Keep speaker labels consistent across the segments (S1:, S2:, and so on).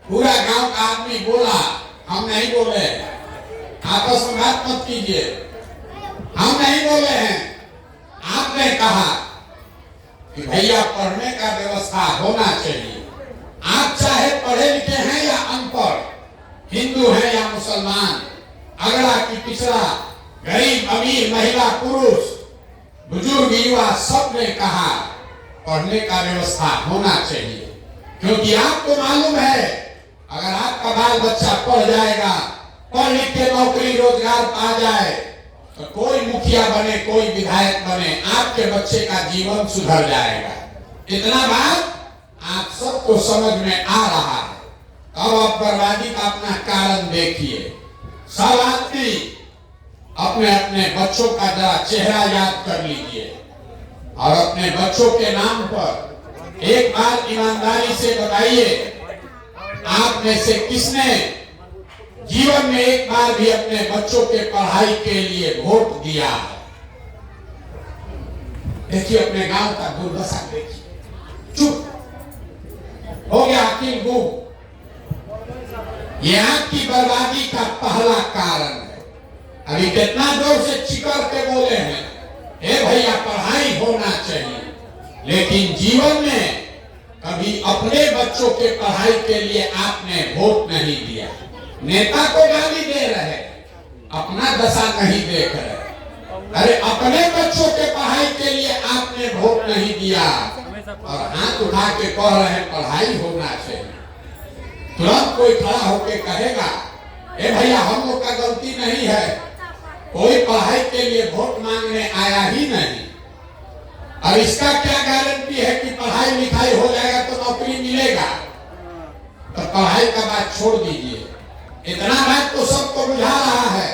S1: पूरा गांव का आदमी बोला, हम नहीं बोले। आपस में बात मत कीजिए, हम नहीं बोले हैं। आपने कहा कि भैया पढ़ने का व्यवस्था होना चाहिए। आप चाहे पढ़े लिखे हैं या अनपढ़, हिंदू हैं या मुसलमान, अगला की पिछड़ा, गरीब अमीर, महिला पुरुष, बुजुर्ग युवा, सबने कहा पढ़ने का व्यवस्था होना चाहिए। क्योंकि आपको मालूम है अगर आपका बाल बच्चा पढ़ जाएगा, पढ़ लिख के नौकरी रोजगार पा जाए, तो कोई मुखिया बने, कोई विधायक बने, आपके बच्चे का जीवन सुधर जाएगा। इतना बात आप सबको समझ में आ रहा है। अब आप बर्बादी का अपना कारण देखिए। सब आदमी अपने अपने बच्चों का जरा चेहरा याद कर लीजिए और अपने बच्चों के नाम पर एक बार ईमानदारी से बताइए, आप में से किसने जीवन में एक बार भी अपने बच्चों के पढ़ाई के लिए वोट दिया है? देखिए अपने गांव का दुर्दशा देखिए, चुप हो गया अकील गुम। ये आपकी बर्बादी का पहला कारण है। अभी कितना जोर से चिकर के बोले हैं, ए भैया पढ़ाई होना चाहिए, लेकिन जीवन में कभी अपने बच्चों के पढ़ाई के लिए आपने वोट नहीं दिया। नेता को गाली दे रहे, अपना दशा नहीं देख रहे। अरे अपने बच्चों के पढ़ाई के लिए आपने वोट नहीं दिया और हाथ उठा के कह रहे हैं पढ़ाई होना चाहिए। तुरंत कोई खड़ा होके कहेगा, ए भैया हम लोग का गलती नहीं है, कोई पढ़ाई के लिए वोट मांगने आया ही नहीं। और इसका क्या गारंटी है कि पढ़ाई लिखाई हो जाएगा तो नौकरी मिलेगा? तो पढ़ाई का बात छोड़ दीजिए। इतना बात तो सबको बुझा रहा है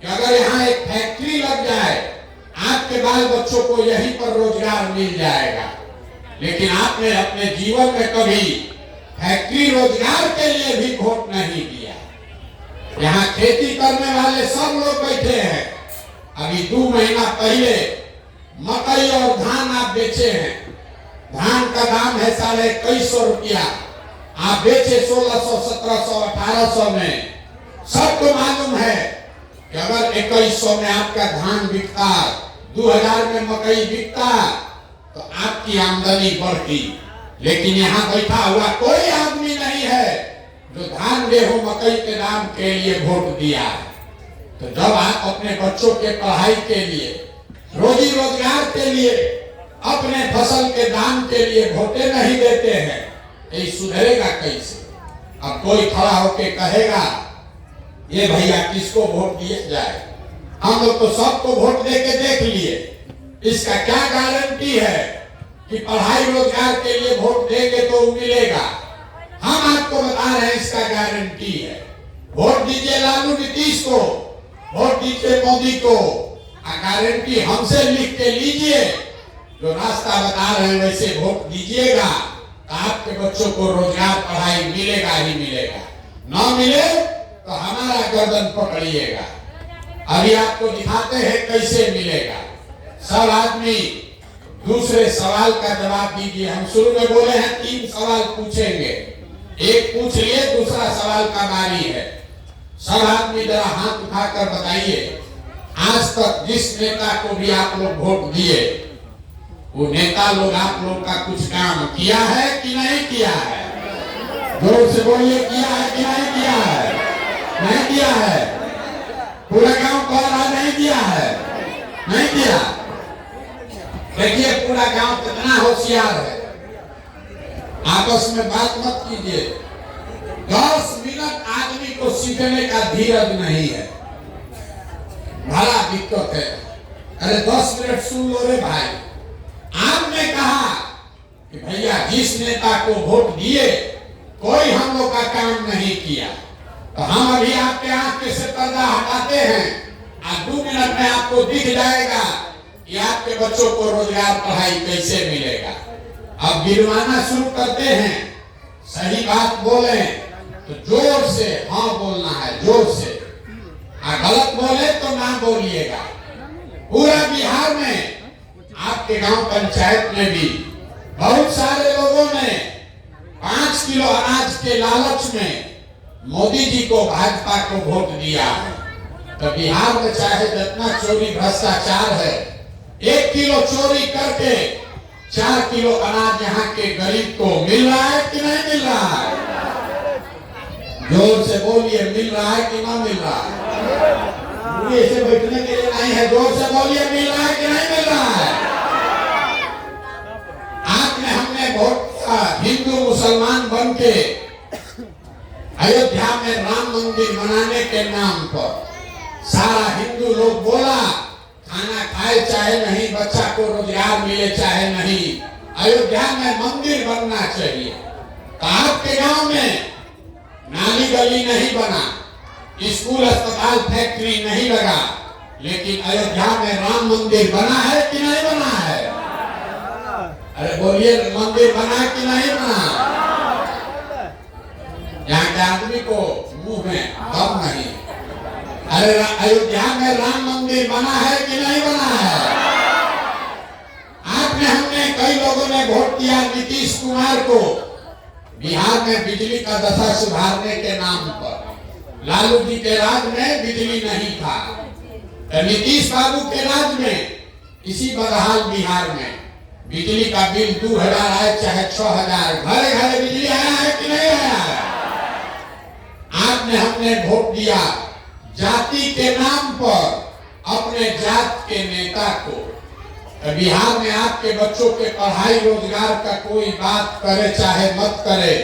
S1: कि अगर यहाँ एक फैक्ट्री लग जाए, आपके बाल बच्चों को यहीं पर रोजगार मिल जाएगा। लेकिन आपने अपने जीवन में कभी फैक्ट्री रोजगार के लिए भी वोट नहीं दिया। यहाँ खेती करने वाले सब लोग बैठे हैं। अभी 2 महीना पहले मकई और धान आप बेचे हैं। धान का दाम है 2150 रुपया, आप बेचे 1600, 1700, 1800 में। सबको मालूम है कि अगर 2100 में आपका धान बिकता, 2000 में मकई बिकता, तो आपकी आमदनी बढ़ती। लेकिन यहाँ बैठा हुआ कोई आदमी नहीं है जो धान गेहूं मकई के दाम के लिए वोट दिया है। तो जब आप अपने बच्चों के पढ़ाई के लिए, रोजी रोजगार के लिए, अपने फसल के दाम के लिए वोटे नहीं देते हैं, ये सुधरेगा कैसे? अब कोई खड़ा होके कहेगा, ये भैया किसको वोट दिया जाए? हम लोग तो सबको वोट देके देख लिए, इसका क्या गारंटी है कि पढ़ाई रोजगार के लिए वोट देंगे तो मिलेगा? हम आपको बता रहे हैं इसका गारंटी है। वोट दीजिए लालू नीतीश को, वोट दीजिए मोदी को, गारंटी हमसे लिख के लीजिए। जो रास्ता बता रहे हैं वैसे वोट दीजिएगा, आपके बच्चों को रोजगार पढ़ाई मिलेगा ही मिलेगा। ना मिले तो हमारा गर्दन पकड़िएगा। अभी आपको दिखाते हैं कैसे मिलेगा। सब आदमी दूसरे सवाल का जवाब दीजिए। हम शुरू में बोले हैं 3 सवाल पूछेंगे, एक पूछ लिए, दूसरा सवाल का बारी है। सब आदमी जरा हाथ उठाकर बताइए, आज तक जिस नेता को भी आप लोग वोट दिए, वो नेता लोग आप लोग का कुछ काम किया है कि नहीं किया है? जोर से बोलिए, किया है कि नहीं किया है? नहीं किया है। पूरा गांव कह रहा नहीं किया है, नहीं किया। देखिए पूरा गांव कितना होशियार है। आपस में बात मत कीजिए। 10 मिनट आदमी को सीखने का धीरज नहीं है, बड़ा दिक्कत है। अरे 10 मिनट सुन लो रे भाई। आपने कहा कि भैया जिस नेता को वोट दिए कोई हम लोग का काम नहीं किया, तो हम अभी आपके आंख से पर्दा हटाते हैं और 2 मिनट में आपको दिख जाएगा कि आपके बच्चों को रोजगार पढ़ाई कैसे मिलेगा। अब गिरवाना शुरू करते हैं। सही बात बोले तो जोर से हाँ बोलना है, जोर से। गलत बोले तो ना बोलिएगा। पूरा बिहार में, आपके गांव पंचायत में भी बहुत सारे लोगों ने 5 किलो अनाज के लालच में मोदी जी को, भाजपा को वोट दिया है। तो बिहार में चाहे जितना चोरी भ्रष्टाचार है, 1 किलो चोरी करके 4 किलो अनाज यहाँ के गरीब को मिल रहा है कि नहीं मिल रहा है? जोर से बोलिए, मिल रहा है कि ना मिल रहा है? ऐसे बैठने के लिए नहीं है, जोर से बोलिए, मिल रहा है कि नहीं मिल रहा है? आपने हमने वोट हिंदू मुसलमान बन के अयोध्या में राम मंदिर बनाने के नाम पर सारा हिंदू लोग बोला खाना खाए चाहे नहीं, बच्चा को रोजगार मिले चाहे नहीं, अयोध्या में मंदिर बनना चाहिए। तो आपके गांव में नाली गली नहीं बना, स्कूल अस्पताल फैक्ट्री नहीं लगा, लेकिन अयोध्या में राम मंदिर बना है कि नहीं बना है? अरे बोलिए, मंदिर बना कि नहीं बना? यहाँ के आदमी को मुंह में दम नहीं। अरे अयोध्या में राम मंदिर बना है कि नहीं बना है? आपने हमने कई लोगों ने वोट दिया नीतीश कुमार को बिहार में बिजली का दशा सुधारने के नाम पर। लालू जी के राज में बिजली नहीं था, तो नीतीश बाबू के राज में इसी बदहाल बिहार में बिजली का बिल 2000 आए चाहे 6000, घरे घरे बिजली आया है कि नहीं आया है? आपने हमने वोट दिया जाति के नाम पर अपने जात के नेता को। बिहार में आपके बच्चों के पढ़ाई रोजगार का कोई बात करे चाहे मत करे,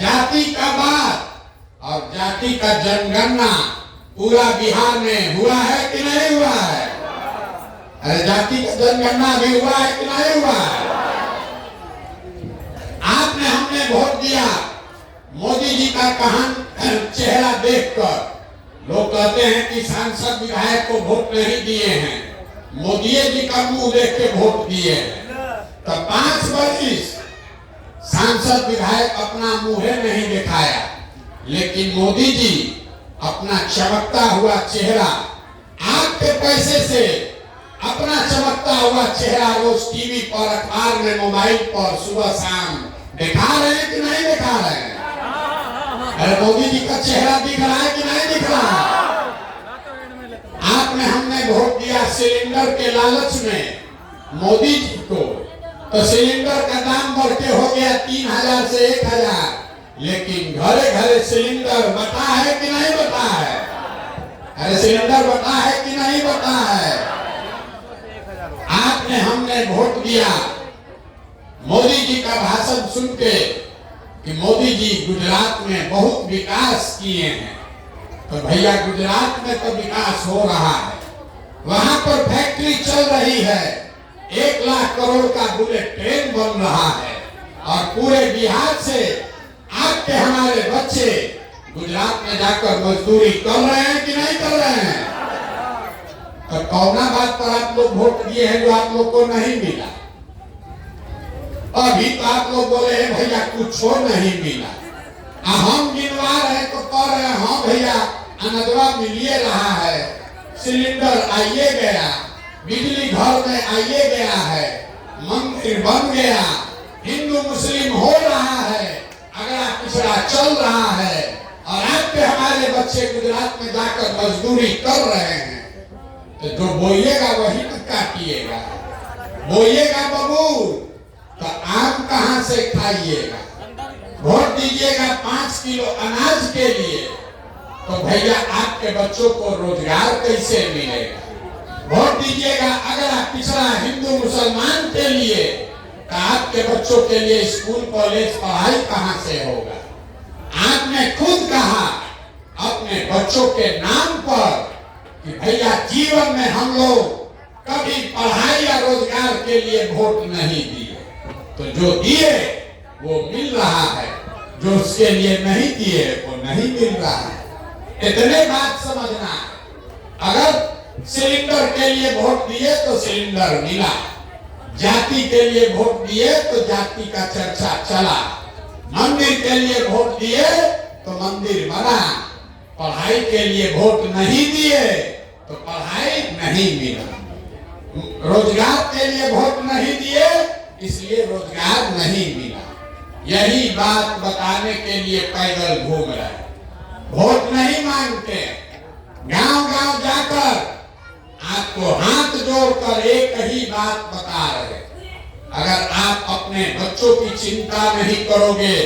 S1: जाति का बात और जाति का जनगणना पूरा बिहार में हुआ है कि नहीं हुआ है? अरे जाति का जनगणना भी हुआ है कि नहीं हुआ है? आपने हमने वोट दिया मोदी जी का कहान चेहरा देखकर। लोग कहते हैं कि सांसद विधायक को वोट नहीं दिए हैं, मोदी जी का मुंह देख के वोट दिए हैं। तो 5 वर्ष सांसद विधायक अपना मुंह नहीं दिखाया, लेकिन मोदी जी अपना चमकता हुआ चेहरा, आपके पैसे से अपना चमकता हुआ चेहरा रोज टीवी पर, अखबार में, मोबाइल पर सुबह शाम दिखा रहे हैं कि नहीं दिखा रहे हैं? अरे मोदी जी का चेहरा दिख रहा है कि नहीं दिख रहा है? आपने हमने वोट दिया सिलेंडर के लालच में मोदी जी को, तो सिलेंडर का दाम बढ़ के हो गया 3000 से 1000, लेकिन घरे घरे सिलेंडर बटा है कि नहीं बटा है? अरे सिलेंडर बटा है कि नहीं बटा है? आपने हमने वोट दिया मोदी जी का भाषण सुन के कि मोदी जी गुजरात में बहुत विकास किए हैं। तो भैया गुजरात में तो विकास हो रहा है, वहां पर फैक्ट्री चल रही है, 1 लाख करोड़ का बुलेट ट्रेन बन रहा है, और पूरे बिहार से आपके हमारे बच्चे गुजरात में जाकर मजदूरी कर रहे हैं कि नहीं कर रहे हैं? तो कौना बात पर आप लोग वोट दिए हैं जो आप लोग को नहीं मिला? अभी तो आप लोग बोले हैं भैया कुछ नहीं मिला, हम गिनवा रहे तो कह रहे हैं हाँ भैया अनदवा मिलिए रहा है, सिलेंडर आइए गया, बिजली घर में आइए गया है, मंदिर बन गया, हिंदू मुस्लिम हो रहा है, अगला पिछड़ा चल रहा है, और आपके हमारे बच्चे गुजरात में जाकर मजदूरी कर रहे हैं। तो जो बोइएगा वही मत काटिएगा, बोइएगा बबूल तो आम कहां से खाइएगा? वोट दीजिएगा 5 किलो अनाज के लिए, तो भैया आपके बच्चों को रोजगार कैसे मिलेगा? वोट दीजिएगा अगला पिछड़ा हिंदू मुसलमान के लिए, तो आपके बच्चों के लिए स्कूल कॉलेज पढ़ाई कहां से होगा? आपने खुद कहा अपने बच्चों के नाम पर कि भैया जीवन में हम लोग कभी पढ़ाई या रोजगार के लिए वोट नहीं दिए, तो जो दिए वो मिल रहा है, जो उसके लिए नहीं दिए वो नहीं मिल रहा है। इतने बात समझना है। अगर सिलेंडर के लिए वोट दिए तो सिलेंडर मिला, जाति के लिए वोट दिए तो जाति का चर्चा चला, मंदिर के लिए वोट दिए तो मंदिर बना, पढ़ाई के लिए वोट नहीं दिए तो पढ़ाई नहीं मिला, रोजगार के लिए वोट नहीं दिए इसलिए रोजगार नहीं मिला। यही बात बताने के लिए पैदल घूम रहे हैं। वोट नहीं मांगते, गांव गांव जाकर आपको हाथ जोड़कर एक ही बात बता रहे, अगर आप अपने बच्चों की चिंता नहीं करोगे,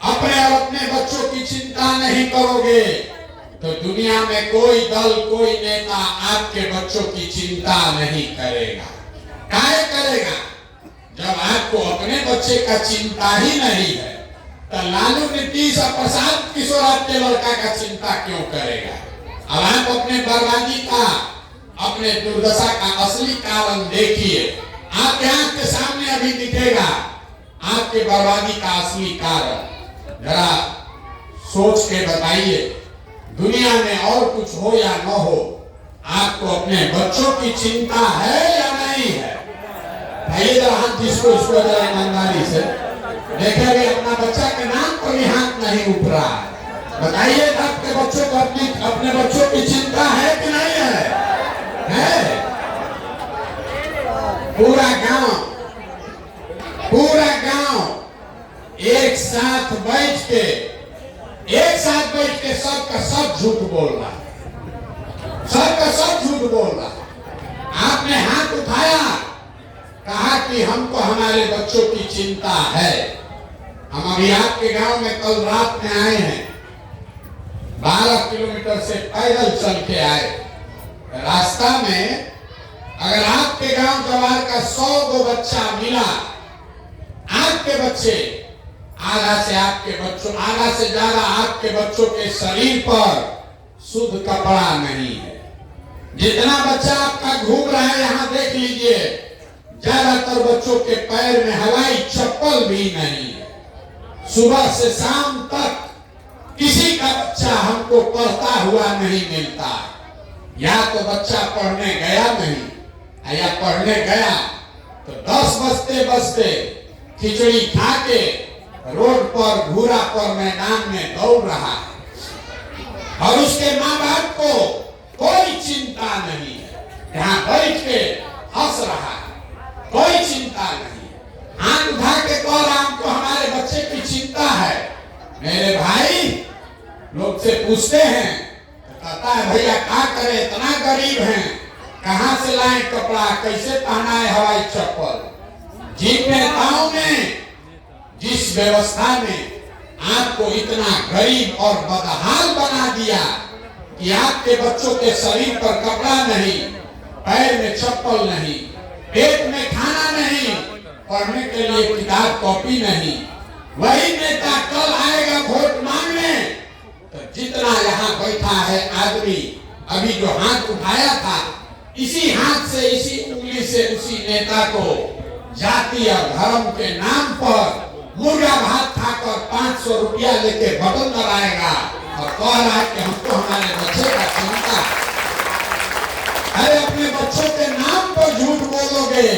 S1: अपने और अपने बच्चों की चिंता नहीं करोगे, तो दुनिया में कोई दल, कोई नेता आपके बच्चों की चिंता नहीं करेगा। काहे करेगा? जब आपको अपने बच्चे का चिंता ही नहीं है, तो लालू, नीतीश और प्रशांत किशोर आपके लड़का का चिंता क्यों करेगा? अब आप अपने बर्बादी का, अपने दुर्दशा का असली कारण देखिए। आपके आंख के सामने अभी दिखेगा आपके बर्बादी का असली कारण। जरा सोच के बताइए, दुनिया में और कुछ हो या न हो, आपको अपने बच्चों की चिंता है या नहीं है? भाई जरा हाथ जिसको इसको जरा ईमानदारी से देखेंगे, अपना बच्चा के नाम पर भी हाथ नहीं उठ रहा है। बताइए आपके बच्चों को, अपने बच्चों की चिंता है कि नहीं है? पूरा गांव एक साथ बैठ के सबका सब झूठ बोल रहा है, सबका सब झूठ बोल रहा है। आपने हाथ उठाया, कहा कि हमको हमारे बच्चों की चिंता है। हम अभी आपके गांव में कल रात में आए हैं, 12 किलोमीटर से पैदल चल के आए। रास्ता में अगर आपके गांव जवार का 100 गो बच्चा मिला, आपके बच्चे आधा से ज्यादा आपके बच्चों के शरीर पर शुद्ध कपड़ा नहीं है। जितना बच्चा आपका घूम रहा है, यहाँ देख लीजिए, ज्यादातर बच्चों के पैर में हवाई चप्पल भी नहीं है। सुबह से शाम तक किसी का बच्चा हमको पढ़ता हुआ नहीं मिलता। या तो बच्चा पढ़ने गया नहीं, या पढ़ने गया तो 10 बजते खिचड़ी खा के रोड पर, घूरा पर, मैदान में दौड़ रहा है, और उसके माँ बाप को कोई चिंता नहीं है। यहाँ बैठ के हंस रहा है, कोई चिंता नहीं। हाथ उठा के कह रहा, हमको हमारे बच्चे की चिंता है। मेरे भाई लोग से पूछते हैं, कहता है भैया क्या करे, इतना गरीब हैं, कहां से लाए कपड़ा, कैसे पहना है हवाई चप्पल। जिन नेताओं ने जिस व्यवस्था में आपको इतना गरीब और बदहाल बना दिया कि आपके बच्चों के शरीर पर कपड़ा नहीं, पैर में चप्पल नहीं, पेट में खाना नहीं, पढ़ने के लिए किताब कॉपी नहीं, वही नेता कल आएगा वोट मांगने तो जितना यहाँ बैठा है आदमी, अभी जो हाथ उठाया था, इसी हाथ से, इसी उंगली से उसी नेता को जाति और धर्म के नाम पर मुर्गा भात खाकर 500 रुपया लेके बटन दबाएगा और कह रहा है कि हमको हमारे बच्चे का चिंता। अरे अपने बच्चों के नाम पर झूठ बोलोगे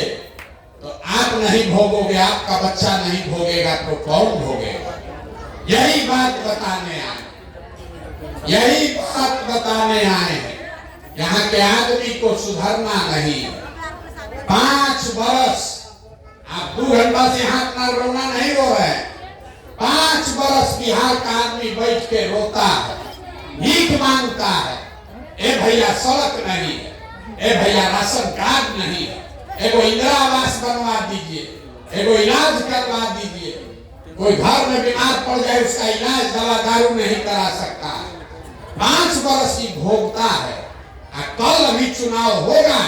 S1: तो आप नहीं भोगोगे, आपका बच्चा नहीं भोगेगा तो कौन भोगेगा? यही बात बताने आए हैं। यहाँ के आदमी को सुधरना नहीं। 5 बरस, आप 2 घंटा से हाथ ना रोना नहीं रो रहे। 5 बरस बिहार का आदमी बैठ के रोता है, भीख मांगता है। ए भैया सड़क नहीं है, ए भैया राशन कार्ड नहीं है, एगो इंदिरा आवास बनवा दीजिए, एगो इलाज करवा दीजिए। कोई घर में बीमार पड़ जाए, उसका इलाज दवा दारू नहीं करा सकता। 5 बरस की भोगता है। कल अभी चुनाव होगा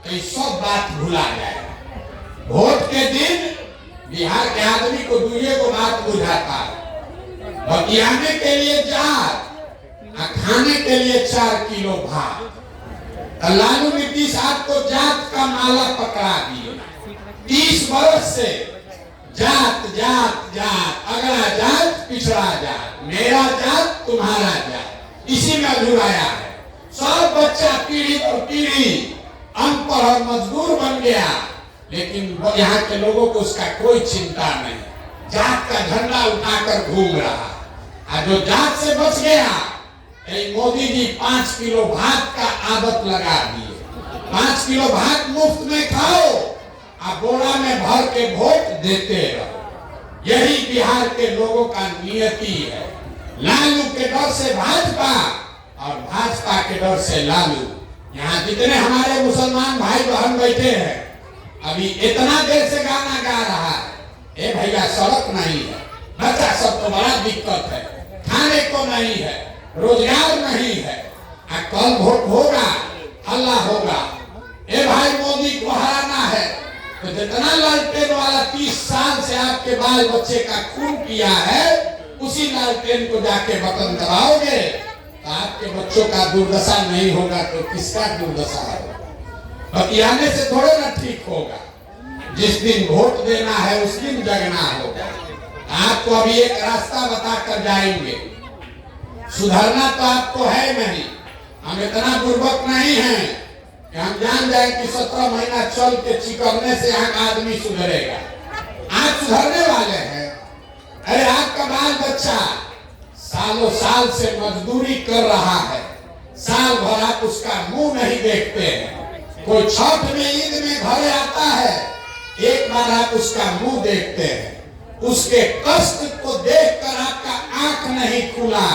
S1: तो ये सब बात भुला जाएगा। वोट के दिन बिहार के आदमी को दूसरे को बात बुझाता है, बतियाने के लिए जार, खाने के लिए 4 किलो भात। लालू नीतीश आपको जात का माला पकड़ा दिए। 30 बरस से जात जात जात, अगला जात पिछड़ा जात, मेरा जात तुम्हारा जात, इसी में अधूराया है। सब बच्चा पीढ़ी पर पीढ़ी अनपढ़ और मजदूर बन गया, लेकिन यहाँ के लोगों को उसका कोई चिंता नहीं। जात का झंडा उठाकर घूम रहा। जो जात से बच गया, मोदी जी 5 किलो भात का आदत लगा दिए। 5 किलो भात मुफ्त में खाओ, आप बोरा में भर के वोट देते रहो। यही बिहार के लोगों का नियति है। लालू के डर से भाजपा और भाजपा के डर से लालू। यहाँ जितने हमारे मुसलमान भाई बहन बैठे हैं, अभी इतना देर से गाना गा रहा है, ए भैया सड़क नहीं है, बच्चा सब तो बड़ा दिक्कत है, खाने को नहीं है, रोजगार नहीं है, कल वोट होगा, हल्ला होगा। ए भाई मोदी को हराना है तो जितना लालटेन वाला 30 साल से आपके बाल बच्चे का खून किया है, उसी लालटेन को जाके बटन दबाओगे तो आपके बच्चों का दुर्दशा नहीं होगा तो किसका दुर्दशा होगा? बतियाने से थोड़े ना ठीक होगा। जिस दिन वोट देना है उस दिन जगना होगा। आपको अभी एक रास्ता बता कर जाएंगे। सुधरना तो आपको है नहीं, हम इतना बुर्बक नहीं हैं कि हम जान जाए कि 17 महीना चल के चिकरने से यहाँ का आदमी सुधरेगा। आज सुधरने वाले हैं। अरे आपका बाल बच्चा सालों साल से मजदूरी कर रहा है, साल भर आप उसका मुंह नहीं देखते हैं। कोई छठ में ईद में घर आता है, एक बार आप उसका मुंह देखते हैं। उसके कष्ट को देखकर आपका आंख नहीं खुला,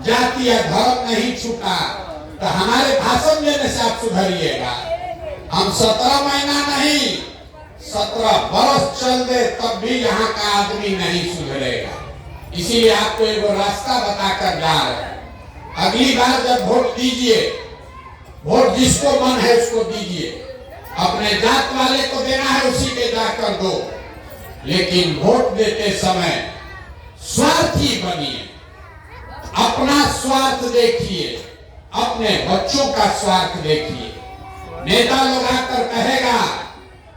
S1: जाति या धर्म नहीं छूटा, तो हमारे भाषण देने से आप सुधरिएगा। हम 17 महीना नहीं 17 बरस चल दे तब भी यहाँ का आदमी नहीं सुधरेगा। इसीलिए आपको एक रास्ता बताकर जा रहे हैं। अगली बार जब वोट दीजिए, वोट जिसको मन है उसको दीजिए। अपने जात वाले को देना है उसी के जाकर दो, लेकिन वोट देते समय स्वार्थी बनिए। अपना स्वार्थ देखिए, अपने बच्चों का स्वार्थ देखिए। नेता लोग आकर कहेगा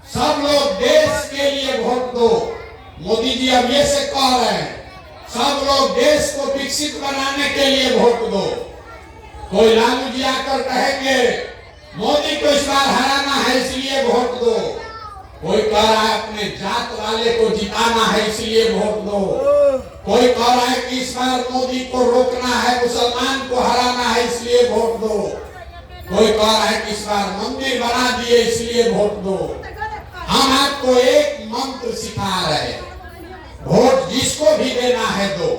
S1: सब लोग देश के लिए वोट दो, मोदी जी अब ये से कह रहे हैं सब लोग देश को विकसित बनाने के लिए वोट दो। कोई लालू जी आकर कहेंगे मोदी को इस बार हराना है इसलिए वोट दो। कोई कह रहा है अपने जात वाले को जिताना है इसलिए वोट दो। कोई कह रहा है कि इस बार मोदी को रोकना है, मुसलमान को हराना है इसलिए वोट दो। कोई कह रहा है कि इस बार मंदिर बना दिए इसलिए वोट दो। हम आपको एक मंत्र सिखा रहे हैं, वोट जिसको भी देना है दो,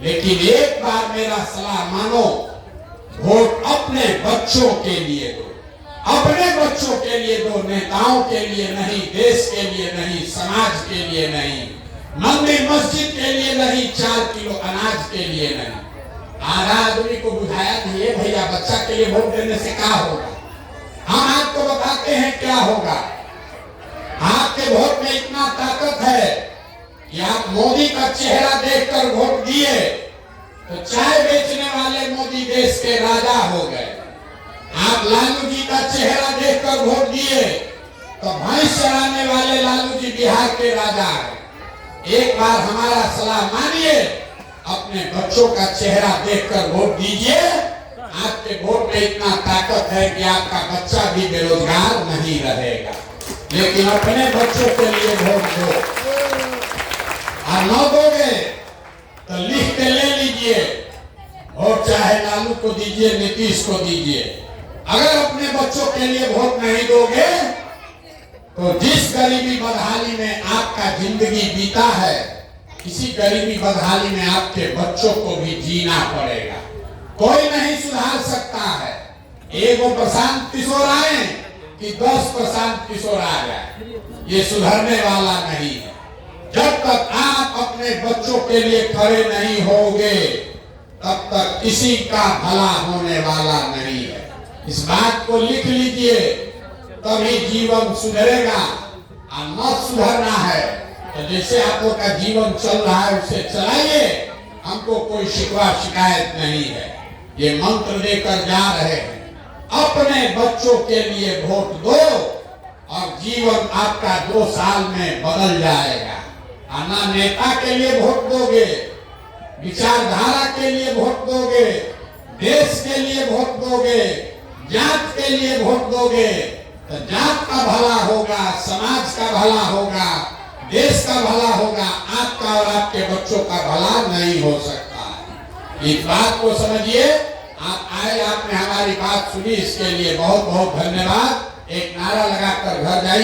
S1: लेकिन एक बार मेरा सलाह मानो, वोट अपने बच्चों के लिए दो। अपने बच्चों के लिए दो, नेताओं के लिए नहीं, देश के लिए नहीं, समाज के लिए नहीं, मंदिर मस्जिद के लिए नहीं, 4 किलो अनाज के लिए नहीं। आधा आदमी को बुझाया नहीं है भैया बच्चा के लिए वोट देने से क्या होगा। हम आपको बताते हैं क्या होगा। आपके वोट में इतना ताकत है कि आप मोदी का चेहरा देखकर वोट दिए तो चाय बेचने वाले मोदी देश के राजा हो गए। आप लालू जी का चेहरा देखकर वोट दिए तो भैंस चराने वाले लालू जी बिहार के राजा है। एक बार हमारा सलाह मानिए, अपने बच्चों का चेहरा देखकर वोट दीजिए। आपके वोट में इतना ताकत है कि आपका बच्चा भी बेरोजगार नहीं रहेगा। लेकिन अपने बच्चों के लिए वोट दो, और न दोगे तो लिख के ले लीजिए, वोट चाहे लालू को दीजिए, नीतीश को दीजिए। अगर अपने बच्चों के लिए वोट नहीं दोगे तो जिस गरीबी बदहाली में आपका जिंदगी बीता है, इसी गरीबी बदहाली में आपके बच्चों को भी जीना पड़ेगा। कोई नहीं सुधार सकता है। एगो प्रशांत किशोर आए कि 10 प्रशांत किशोर आ जाए, ये सुधरने वाला नहीं है। जब तक आप अपने बच्चों के लिए खड़े नहीं होंगे तब तक किसी का भला होने वाला नहीं है। इस बात को लिख लीजिए, तभी जीवन सुधरेगा। और न सुधरना है तो जैसे आप लोग का जीवन चल रहा है उसे चलाइए, हमको कोई शिकवा शिकायत नहीं है। ये मंत्र देकर जा रहे हैं, अपने बच्चों के लिए वोट दो और जीवन आपका 2 साल में बदल जाएगा। ना नेता के लिए वोट दोगे, विचारधारा के लिए वोट दोगे, देश के लिए वोट दोगे, जात के लिए वोट दोगे तो जात का भला होगा, समाज का भला होगा, देश का भला होगा। आपका और आपके बच्चों का भला नहीं हो सकता है। इस बात को समझिए। आप आए, आपने हमारी बात सुनी, इसके लिए बहुत बहुत धन्यवाद। एक नारा लगाकर घर जाइए।